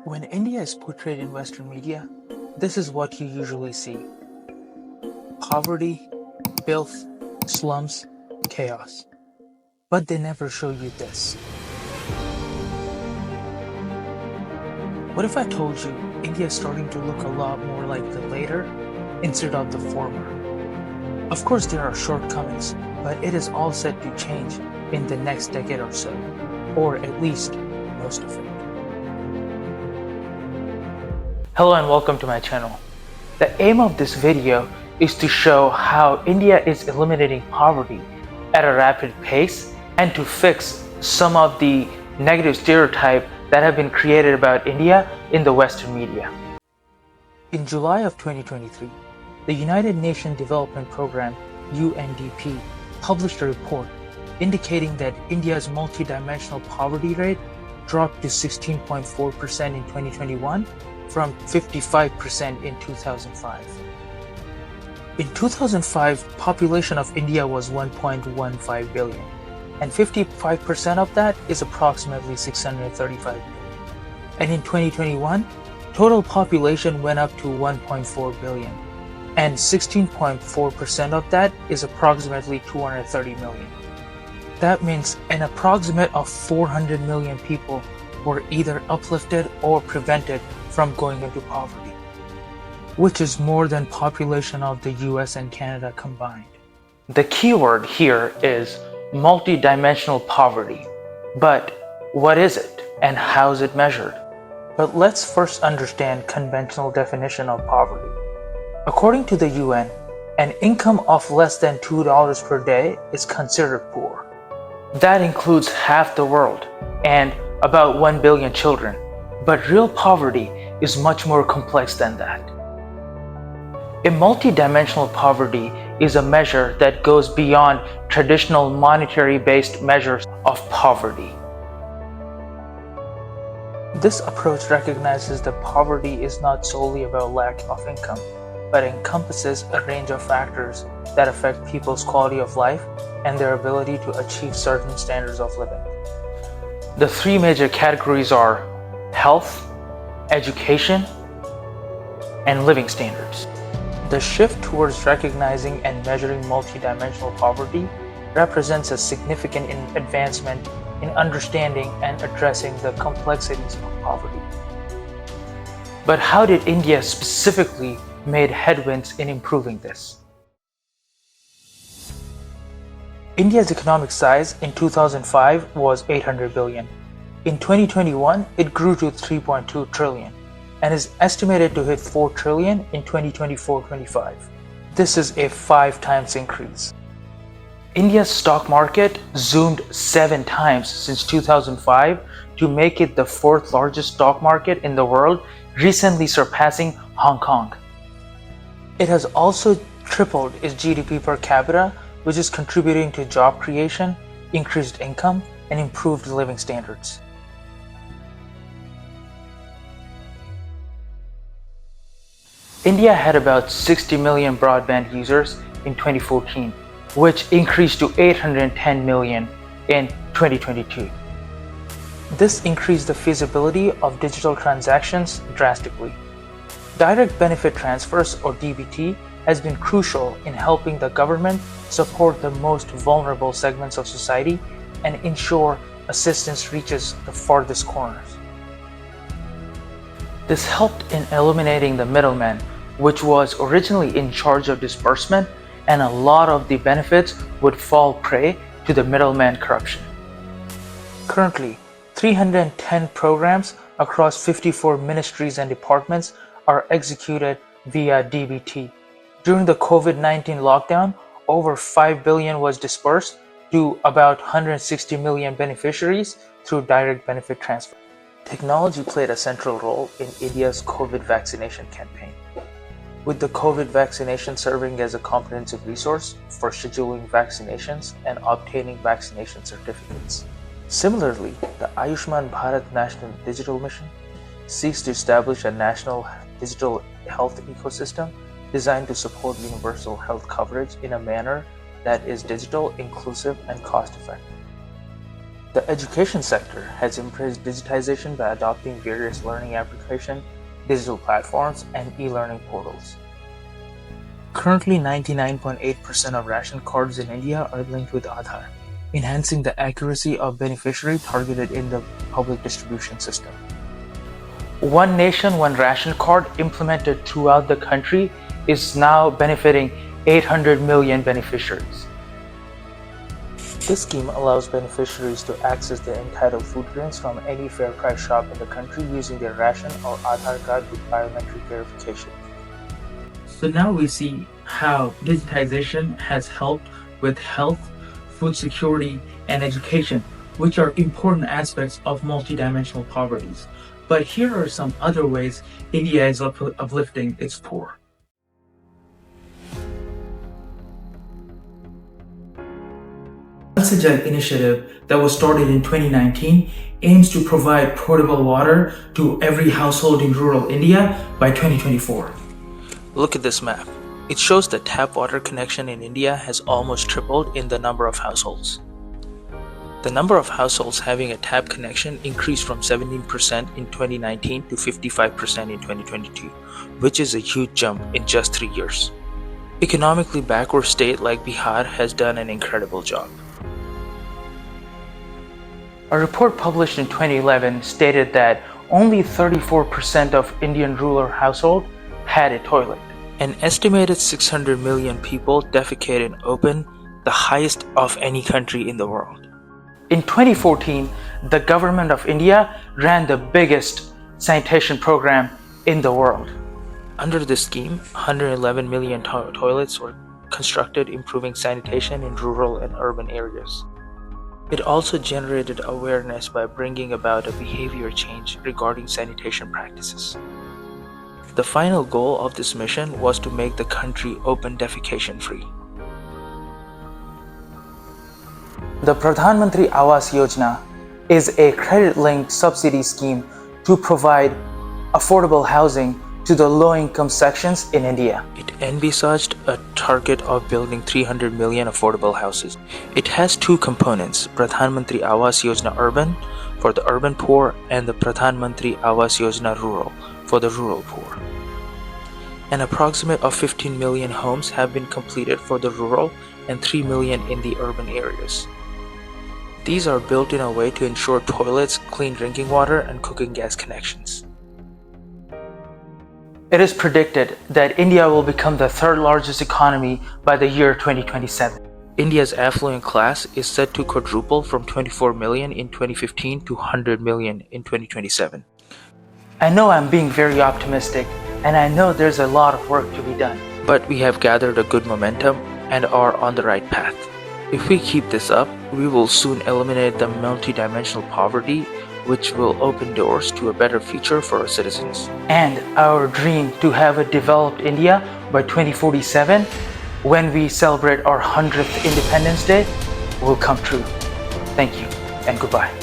When India is portrayed in Western media, this is what you usually see: poverty, filth, slums, chaos. But they never show you this. What if I told you India is starting to look a lot more like the latter instead of the former? Of course, there are shortcomings, but it is all set to change in the next decade or so, or at least most of it. Hello and welcome to my channel. The aim of this video is to show how India is eliminating poverty at a rapid pace and to fix some of the negative stereotypes that have been created about India in the Western media. In July of 2023, the United Nations Development Programme UNDP published a report indicating that India's multidimensional poverty rate dropped to 16.4% in 2021 from 55% in 2005. In 2005, population of India was 1.15 billion, and 55% of that is approximately 635 billion. And in 2021, total population went up to 1.4 billion, and 16.4% of that is approximately 230 million. That means an approximate of 400 million people were either uplifted or prevented from going into poverty, which is more than population of the US and Canada combined. The key word here is multidimensional poverty. But what is it and how is it measured? But let's first understand conventional definition of poverty. According to the UN, an income of less than $2 per day is considered poor. That includes half the world and about 1 billion children. But real poverty is much more complex than that. A multidimensional poverty is a measure that goes beyond traditional monetary-based measures of poverty. This approach recognizes that poverty is not solely about lack of income, but encompasses a range of factors that affect people's quality of life and their ability to achieve certain standards of living. The three major categories are health, education, and living standards. The shift towards recognizing and measuring multidimensional poverty represents a significant advancement in understanding and addressing the complexities of poverty. But how did India specifically make headwinds in improving this? India's economic size in 2005 was 800 billion. In 2021, it grew to 3.2 trillion and is estimated to hit 4 trillion in 2024-25. This is a 5 times increase. India's stock market zoomed 7 times since 2005 to make it the 4th largest stock market in the world, recently surpassing Hong Kong. It has also tripled its GDP per capita, which is contributing to job creation, increased income, and improved living standards. India had about 60 million broadband users in 2014, which increased to 810 million in 2022. This increased the feasibility of digital transactions drastically. Direct benefit transfers, or DBT, has been crucial in helping the government support the most vulnerable segments of society and ensure assistance reaches the farthest corners. This helped in eliminating the middleman, which was originally in charge of disbursement, and a lot of the benefits would fall prey to the middleman corruption. Currently, 310 programs across 54 ministries and departments are executed via DBT. During the COVID-19 lockdown, over 5 billion was disbursed to about 160 million beneficiaries through direct benefit transfer. Technology played a central role in India's COVID vaccination campaign, with the COVID vaccination serving as a comprehensive resource for scheduling vaccinations and obtaining vaccination certificates. Similarly, the Ayushman Bharat National Digital Mission seeks to establish a national digital health ecosystem designed to support universal health coverage in a manner that is digital, inclusive, and cost-effective. The education sector has embraced digitization by adopting various learning applications, digital platforms, and e-learning portals. Currently, 99.8% of ration cards in India are linked with Aadhaar, enhancing the accuracy of beneficiary targeted in the public distribution system. One Nation, One Ration Card implemented throughout the country is now benefiting 800 million beneficiaries. This scheme allows beneficiaries to access the entitled food grains from any fair price shop in the country using their ration or Aadhaar card with biometric verification. So now we see how digitization has helped with health, food security, and education, which are important aspects of multidimensional poverties. But here are some other ways India is uplifting its poor. The Jal initiative that was started in 2019 aims to provide potable water to every household in rural India by 2024. Look at this map. It shows that tap water connection in India has almost tripled in the number of households. The number of households having a tap connection increased from 17% in 2019 to 55% in 2022, which is a huge jump in just 3 years. Economically backward state like Bihar has done an incredible job. A report published in 2011 stated that only 34% of Indian rural households had a toilet. An estimated 600 million people defecated open, the highest of any country in the world. In 2014, the government of India ran the biggest sanitation program in the world. Under this scheme, 111 million toilets were constructed, improving sanitation in rural and urban areas. It also generated awareness by bringing about a behavior change regarding sanitation practices. The final goal of this mission was to make the country open defecation free. The Pradhan Awas Yojana is a credit-linked subsidy scheme to provide affordable housing to the low-income sections in India. It envisaged a target of building 300 million affordable houses. It has two components, Pradhan Mantri Awas Yojana Urban for the urban poor and the Pradhan Mantri Awas Yojana Rural for the rural poor. An approximate of 15 million homes have been completed for the rural and 3 million in the urban areas. These are built in a way to ensure toilets, clean drinking water, and cooking gas connections. It is predicted that India will become the third largest economy by the year 2027. India's affluent class is set to quadruple from 24 million in 2015 to 100 million in 2027. I know I'm being very optimistic, and I know there's a lot of work to be done. But we have gathered a good momentum and are on the right path. If we keep this up, we will soon eliminate the multidimensional poverty, which will open doors to a better future for our citizens. And our dream to have a developed India by 2047, when we celebrate our 100th Independence Day, will come true. Thank you and goodbye.